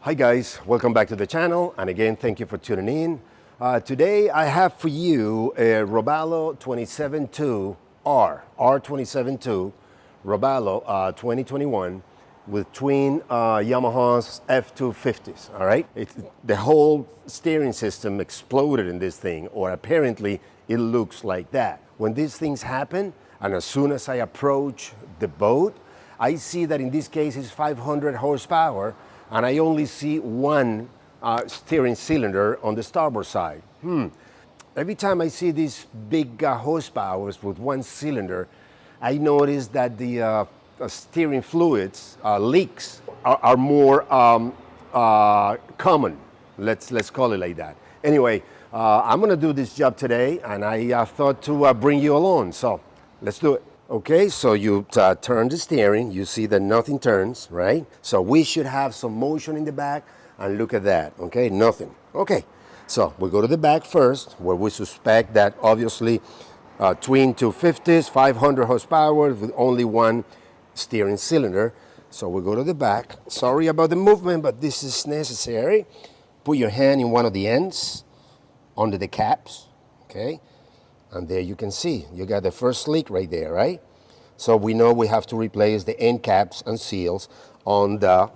Hi guys, welcome back to the channel, and again thank you for tuning in. Today I have for you a Robalo 272 R272 Robalo 2021 with twin Yamaha's F250s. All right, the whole steering system exploded in this thing, or apparently it looks like that. When these things happen, and as soon as I approach the boat, I see that in this case it's 500 horsepower, and I only see one steering cylinder on the starboard side. Every time I see these big horsepowers with one cylinder, I notice that the steering fluids leaks are more common. Let's call it like that. Anyway, I'm gonna do this job today, and I thought to bring you along. So let's do it. Okay, so you turn the steering, you see that nothing turns, right? So we should have some motion in the back, and look at that, okay, nothing. Okay, so we go to the back first, where we suspect that obviously twin 250s, 500 horsepower with only one steering cylinder. So we go to the back. Sorry about the movement, but this is necessary. Put your hand in one of the ends, under the caps, okay? And there you can see, you got the first leak right there, right? So we know we have to replace the end caps and seals on the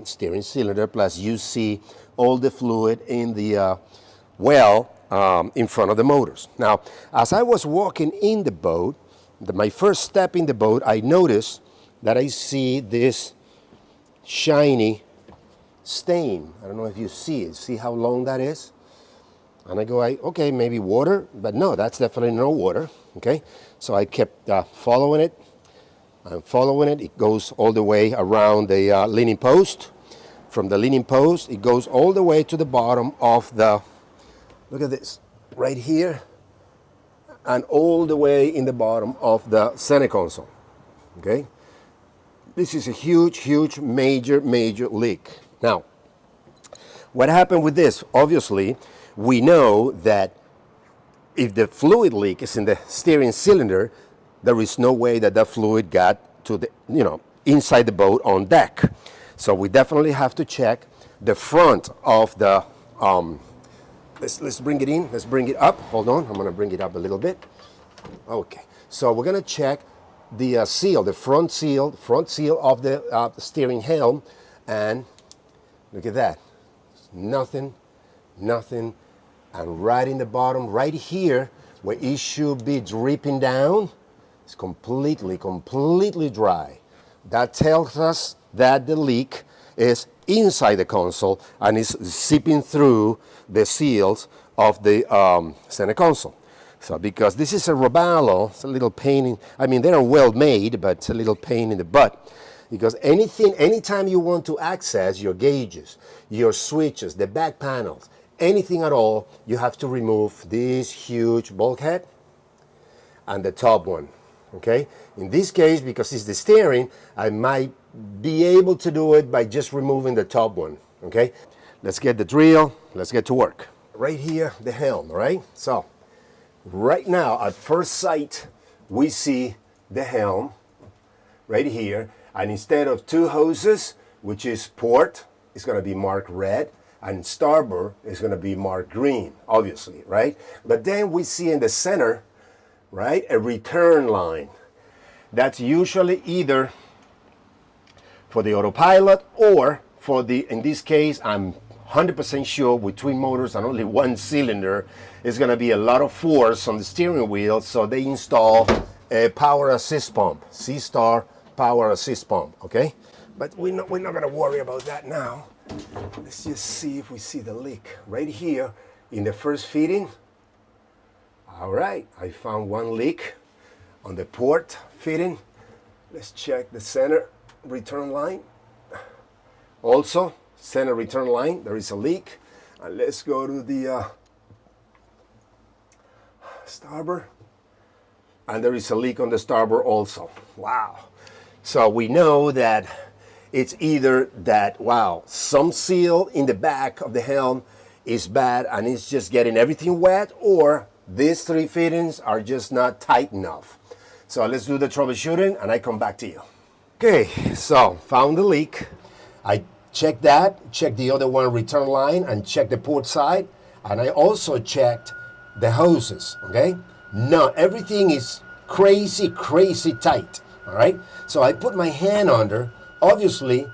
steering cylinder, plus you see all the fluid in the well in front of the motors. Now, as I was walking in the boat, my first step in the boat, I noticed that I see this shiny stain. I don't know if you see it. See how long that is? And I go, okay, maybe water, but no, that's definitely no water, okay? So I kept following it. I'm following it. It goes all the way around the leaning post. From the leaning post, it goes all the way to the bottom of the, look at this, right here, and all the way in the bottom of the center console, okay? This is a huge, major leak. Now, what happened with this? Obviously, we know that if the fluid leak is in the steering cylinder, there is no way that that fluid got to the, inside the boat on deck. So we definitely have to check the front of the, let's bring it in, let's bring it up. Hold on, I'm gonna bring it up a little bit. Okay, so we're gonna check the seal, the front seal of the steering helm, and look at that, nothing, and right in the bottom, right here, where it should be dripping down, it's completely dry. That tells us that the leak is inside the console and is seeping through the seals of the center console. So because this is a Robalo, it's a little pain I mean, they're well made, but it's a little pain in the butt. Because anytime you want to access your gauges, your switches, the back panels, anything at all, you have to remove this huge bulkhead and the top one, okay? In this case, because it's the steering, I might be able to do it by just removing the top one, okay? Let's get the drill, let's get to work. Right here, the helm, right? So, right now, at first sight, we see the helm right here. And instead of two hoses, which is port, it's gonna be marked red, and starboard is gonna be marked green, obviously, right? But then we see in the center, right, a return line. That's usually either for the autopilot or for the, in this case, I'm 100% sure with twin motors and only one cylinder, is gonna be a lot of force on the steering wheel, so they install a power assist pump, Seastar power assist pump, okay? But we're not gonna worry about that now. Let's just see if we see the leak. Right here in the first fitting. All right, I found one leak on the port fitting. Let's check the center return line. Also, center return line, there is a leak. And let's go to the starboard. And there is a leak on the starboard also. Wow. So we know that it's either that, wow, some seal in the back of the helm is bad and it's just getting everything wet, or these three fittings are just not tight enough. So let's do the troubleshooting and I come back to you. Okay, so found the leak. I check that, check the other one return line, and check the port side. And I also checked the hoses, okay? No, everything is crazy, crazy tight, all right? So I put my hand under. Obviously,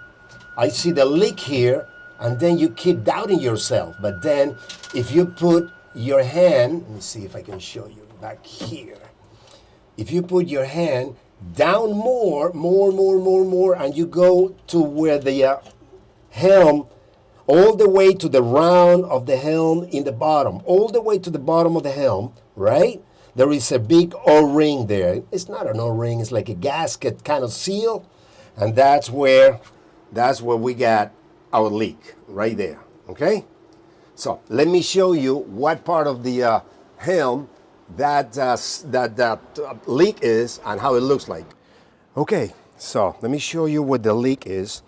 I see the leak here, and then you keep doubting yourself. But then if you put your hand, let me see if I can show you back here. If you put your hand down more, and you go to where the helm, all the way to the round of the helm in the bottom, all the way to the bottom of the helm, right? There is a big O-ring there. It's not an O-ring, it's like a gasket kind of seal. And that's where we got our leak, right there, okay? So let me show you what part of the helm that leak is and how it looks like. Okay, so let me show you what the leak is.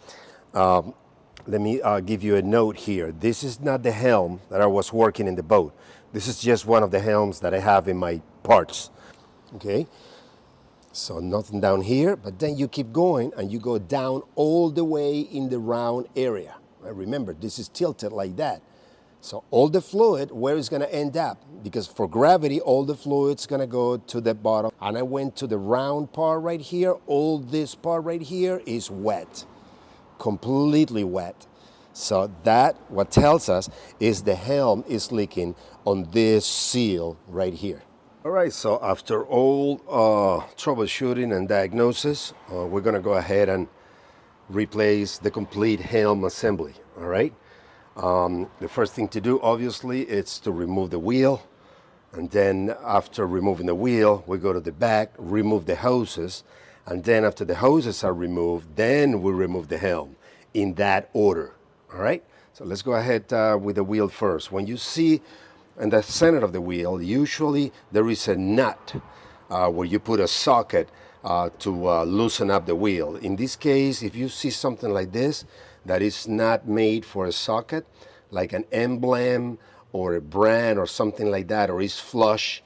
Let me give you a note here. This is not the helm that I was working in the boat. This is just one of the helms that I have in my parts. Okay, so nothing down here, but then you keep going and you go down all the way in the round area. Remember, this is tilted like that. So all the fluid, where it's gonna end up? Because for gravity, all the fluid's gonna go to the bottom. And I went to the round part right here. All this part right here is wet, completely wet. So that, what tells us is the helm is leaking on this seal right here. All right, so after all troubleshooting and diagnosis, we're gonna go ahead and replace the complete helm assembly, all right? The first thing to do, obviously, is to remove the wheel. And then after removing the wheel, we go to the back, remove the hoses. And then after the hoses are removed, then we remove the helm in that order, all right? So let's go ahead with the wheel first. When you see in the center of the wheel, usually there is a nut where you put a socket to loosen up the wheel. In this case, if you see something like this, that is not made for a socket, like an emblem or a brand or something like that, or is flush,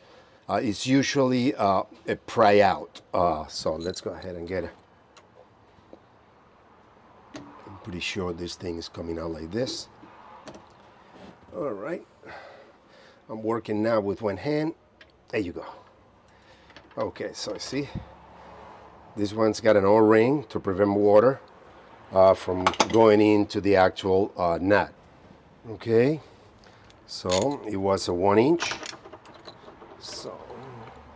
it's usually a pry out. So let's go ahead and get it. I'm pretty sure this thing is coming out like this. All right. I'm working now with one hand. There you go. Okay, so see, this one's got an O-ring to prevent water from going into the actual nut. Okay, so it was a 1 inch, so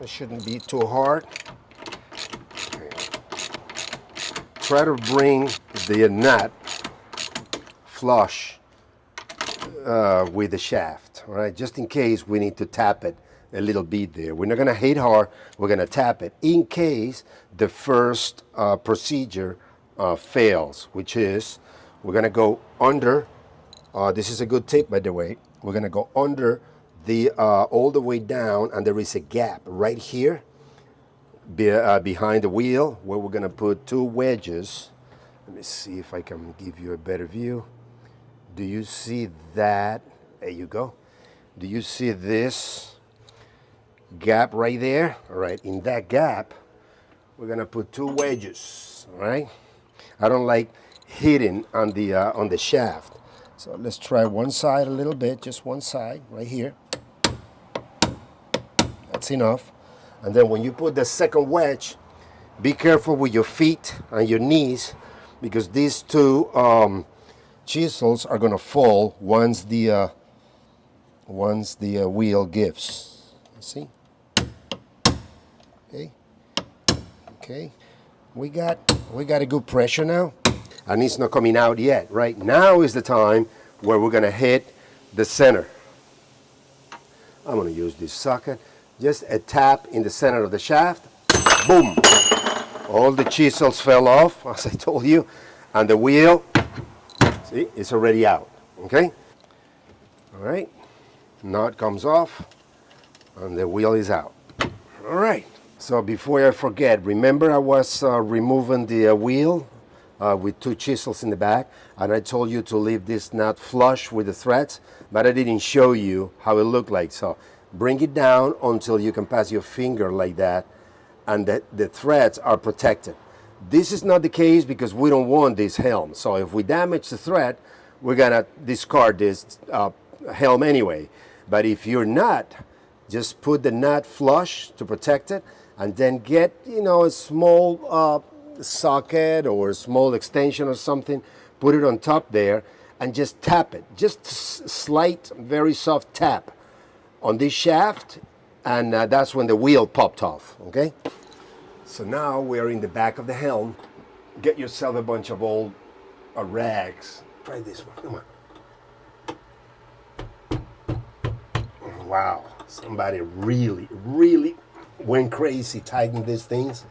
it shouldn't be too hard. Okay. Try to bring the nut flush with the shaft, all right, just in case we need to tap it a little bit there. We're not going to hit hard, we're going to tap it in case the first procedure fails, which is we're going to go under, this is a good tip by the way, we're going to go under the all the way down, and there is a gap right here behind the wheel where we're going to put 2 wedges. Let me see if I can give you a better view. Do you see that? There you go. Do you see this gap right there? All right, in that gap we're going to put 2 wedges, all right? I don't like hitting on the shaft. So let's try one side a little bit, just one side right here. That's enough. And then when you put the second wedge, be careful with your feet and your knees, because these 2 chisels are going to fall once the wheel gives. See? Okay. Okay. We got a good pressure now, and it's not coming out yet. Right now is the time where we're gonna hit the center. I'm gonna use this socket, just a tap in the center of the shaft, boom. All the chisels fell off, as I told you, and the wheel, see, it's already out, okay? All right, nut comes off, and the wheel is out. All right. So before I forget, remember I was removing the wheel with 2 chisels in the back, and I told you to leave this nut flush with the threads, but I didn't show you how it looked like. So bring it down until you can pass your finger like that, and the threads are protected. This is not the case because we don't want this helm. So if we damage the thread, we're gonna discard this helm anyway. But if you're not, just put the nut flush to protect it, and then get, you know, a small socket or a small extension or something, put it on top there, and just tap it. Just slight, very soft tap on this shaft, and that's when the wheel popped off, okay? So now we're in the back of the helm. Get yourself a bunch of old rags. Try this one, come on. Wow, somebody really, really went crazy tightening these things.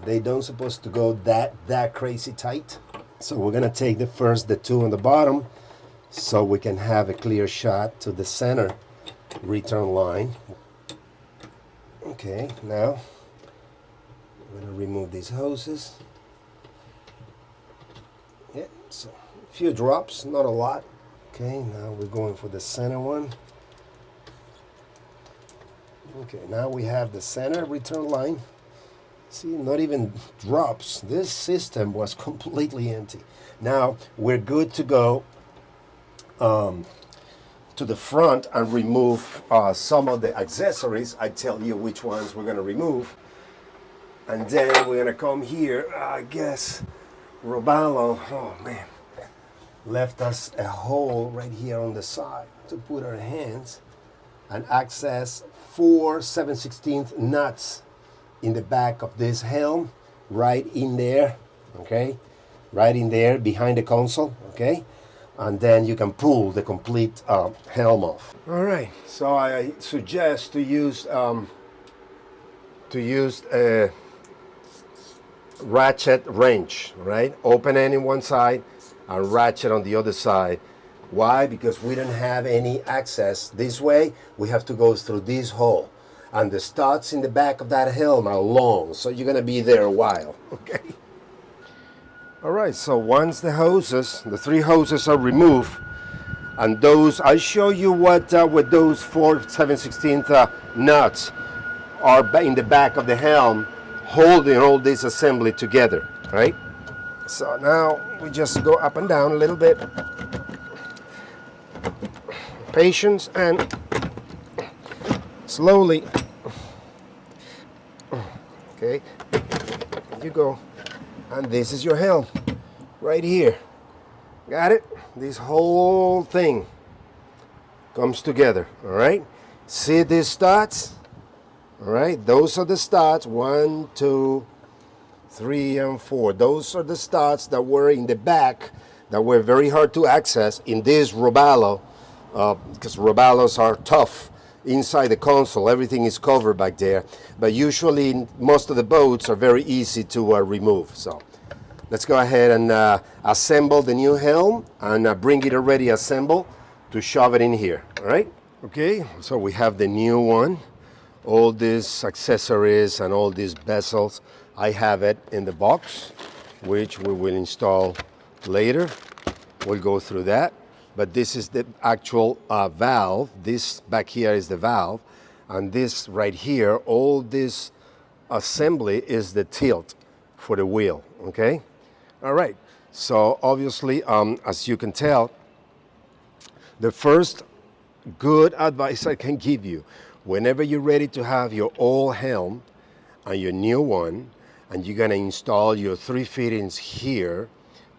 They don't supposed to go that crazy tight. So we're gonna take the two on the bottom so we can have a clear shot to the center return line. Okay, now we're gonna remove these hoses. Yeah, so a few drops, not a lot. Okay, now we're going for the center one. Okay, now we have the center return line. See, not even drops. This system was completely empty. Now we're good to go to the front and remove some of the accessories. I tell you which ones we're gonna remove. And then we're gonna come here. I guess Robalo, oh man, left us a hole right here on the side to put our hands and access 4 7/16 nuts in the back of this helm, right in there, okay? Right in there behind the console, okay? And then you can pull the complete helm off. All right, so I suggest to use a ratchet wrench, right? Open end in one side and ratchet on the other side. Why? Because we don't have any access this way. We have to go through this hole. And the studs in the back of that helm are long, so you're gonna be there a while, okay? All right, so once the 3 hoses are removed, and those, I'll show you what with those 4 7/16 nuts are in the back of the helm, holding all this assembly together, right? So now we just go up and down a little bit. Patience and slowly. Okay, there you go. And this is your helm right here. Got it? This whole thing comes together, all right? See these studs? All right, those are the studs, 1, 2, 3, and 4. Those are the studs that were in the back that were very hard to access in this Robalo, because Robalos are tough. Inside the console, everything is covered back there, but usually most of the boats are very easy to remove. So let's go ahead and assemble the new helm and bring it already assembled to shove it in here, all right? Okay, so we have the new one. All these accessories and all these bezels, I have it in the box, which we will install later. We'll go through that. But this is the actual valve. This back here is the valve. And this right here, all this assembly is the tilt for the wheel, okay? All right, so obviously, as you can tell, the first good advice I can give you, whenever you're ready to have your old helm and your new one, and you're gonna install your 3 fittings here,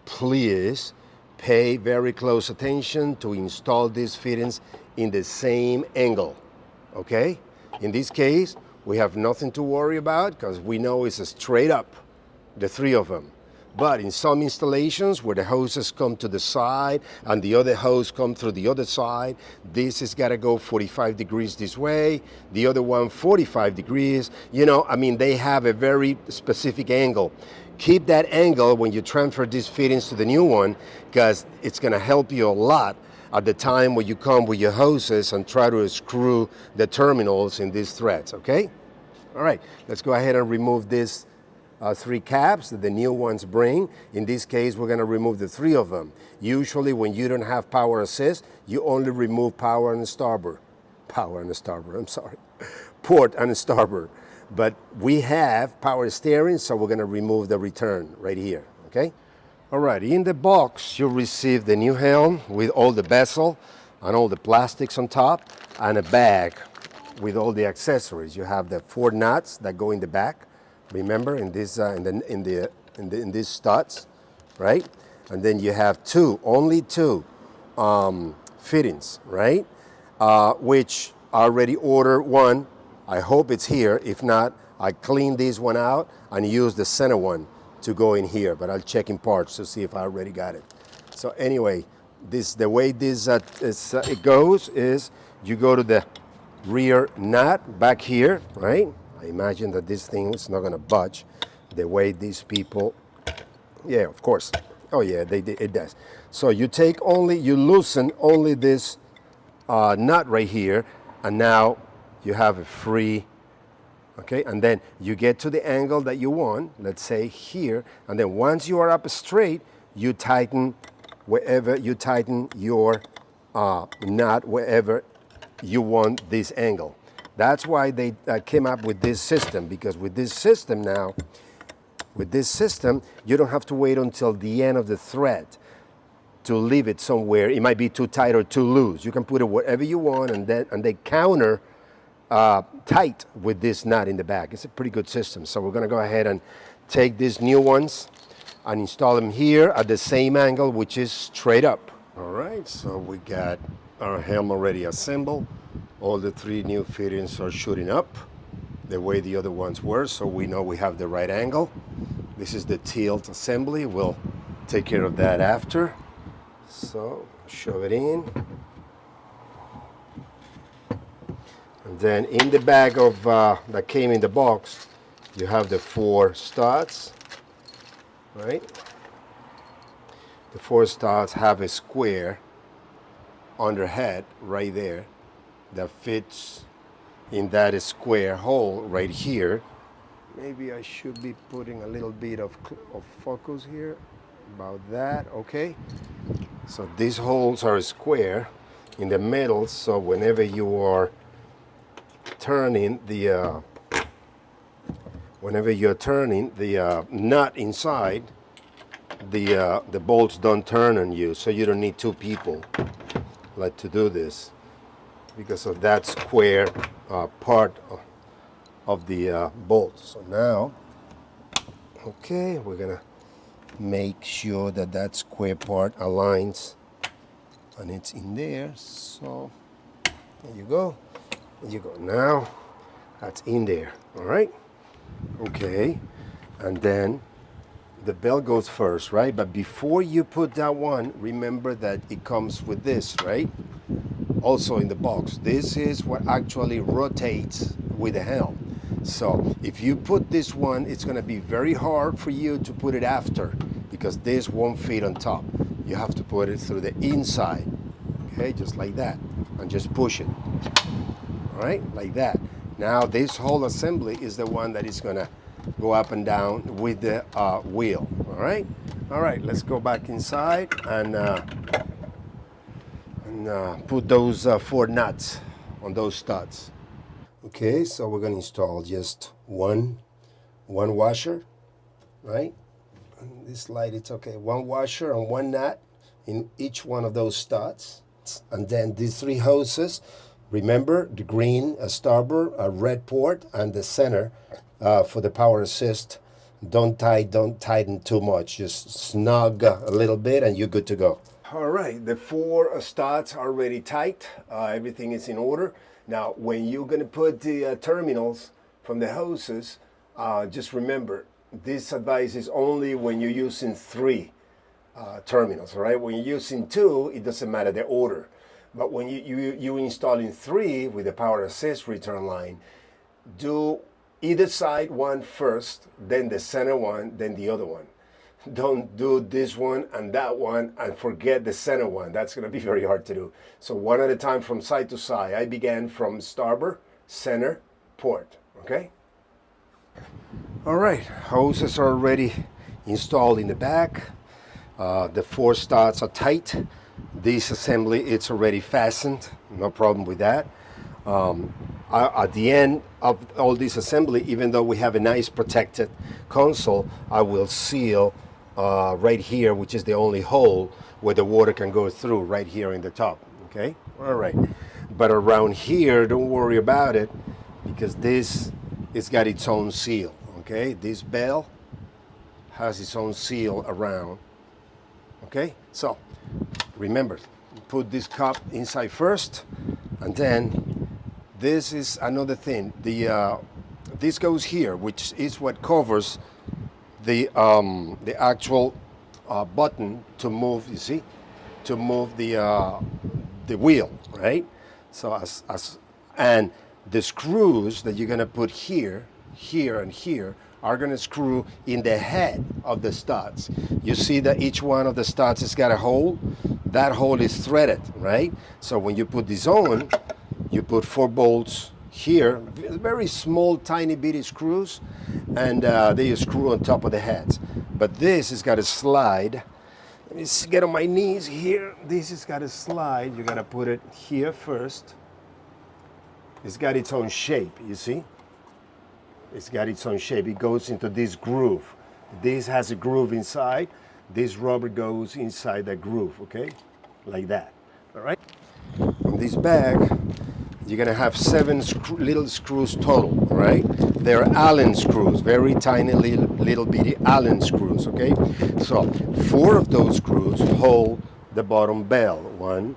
please pay very close attention to install these fittings in the same angle, okay? In this case, we have nothing to worry about because we know it's a straight up, the 3 of them. But in some installations where the hoses come to the side and the other hose come through the other side, this has got to go 45 degrees this way, the other one 45 degrees. You know, I mean, they have a very specific angle. Keep that angle when you transfer these fittings to the new one, because it's going to help you a lot at the time when you come with your hoses and try to screw the terminals in these threads, okay? All right, let's go ahead and remove these 3 caps that the new ones bring. In this case, we're going to remove the 3 of them. Usually when you don't have power assist, you only remove power and starboard. I'm sorry. Port and starboard. but we have power steering, so we're gonna remove the return right here, okay? All right, in the box, you'll receive the new helm with all the bezel and all the plastics on top, and a bag with all the accessories. You have the 4 nuts that go in the back, remember, in this in these studs, right? And then you have only two fittings, right? Which I already ordered one. I hope it's here. If not, I clean this one out and use the center one to go in here. But I'll check in parts to see if I already got it. So anyway, the way this it goes is you go to the rear nut back here, right? I imagine that this thing is not going to budge the way these people. Yeah, of course. Oh yeah, it does. So you loosen only this nut right here, and now you have a free, okay? And then you get to the angle that you want, let's say here, and then once you are up straight, you tighten your nut wherever you want this angle. That's why they came up with this system, because with this system, you don't have to wait until the end of the thread to leave it somewhere. It might be too tight or too loose. You can put it wherever you want, and they counter tight with this nut in the back. It's a pretty good system. So we're gonna go ahead and take these new ones and install them here at the same angle, which is straight up. All right, so we got our helm already assembled. All the 3 new fittings are shooting up the way the other ones were, so we know we have the right angle. This is the tilt assembly. We'll take care of that after. So shove it in. And then in the bag of that came in the box, you have the 4 studs, right? The 4 studs have a square underhead right there that fits in that square hole right here. Maybe I should be putting a little bit of focus here, about that, okay? So these holes are square in the middle, so whenever you are turning the nut inside, the bolts don't turn on you, so you don't need 2 people like to do this because of that square part of the bolt. So now, okay, we're gonna make sure that that square part aligns and it's in there. So there you go. There you go. Now that's in there. All right. Okay. And then the belt goes first, right? But before you put that one, remember that it comes with this, right? Also in the box. This is what actually rotates with the helm. So if you put this one, it's going to be very hard for you to put it after, because this won't fit on top. You have to put it through the inside, okay, just like that, and just push it, all right, like that. Now this whole assembly is the one that is going to go up and down with the wheel, all right? All right, let's go back inside and put those 4 nuts on those studs. Okay, so we're going to install just one washer, right? And this light, it's okay. 1 washer and 1 nut in each one of those studs. And then these 3 hoses, remember the green, a starboard, a red port, and the center for the power assist. Don't tighten too much. Just snug a little bit and you're good to go. All right, the 4 studs are already tight. Everything is in order. Now, when you're going to put the terminals from the hoses, just remember, this advice is only when you're using 3 terminals, all right? When you're using 2, it doesn't matter the order. But when you're installing 3 with the power assist return line, do either side one first, then the center one, then the other one. Don't do this one and that one and forget the center one. That's going to be very hard to do. So one at a time from side to side. I began from starboard, center, port, okay? All right, hoses are already installed in the back. The 4 studs are tight. This assembly, it's already fastened. No problem with that. At the end of all this assembly, even though we have a nice protected console, I will seal right here, which is the only hole where the water can go through, right here in the top. Okay, all right. But around here, don't worry about it, because this it's got its own seal. Okay, this bell has its own seal around. Okay, so remember, put this cup inside first, and then this is another thing. This goes here, which is what covers the actual button to move. You see, to move the wheel, right? So and the screws that you're gonna put here, here, and here are gonna screw in the head of the studs. You see that each one of the studs has got a hole. That hole is threaded, right? So when you put this on, you put 4 bolts here, very small, tiny, bitty screws, and they screw on top of the heads. But this has got to slide. Let me get on my knees here. This has got to slide. You're gonna put it here first. It's got its own shape, you see? It's got its own shape. It goes into this groove. This has a groove inside. This rubber goes inside that groove, okay? Like that, all right? On this bag, you're gonna have 7 little screws total, all right? They're Allen screws, very tiny little bitty Allen screws, okay? So 4 of those screws hold the bottom bell, 1,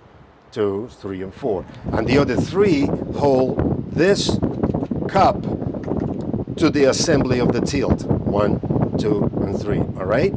2, 3, and 4. And the other 3 hold this cup to the assembly of the tilt, 1, 2, and 3, all right?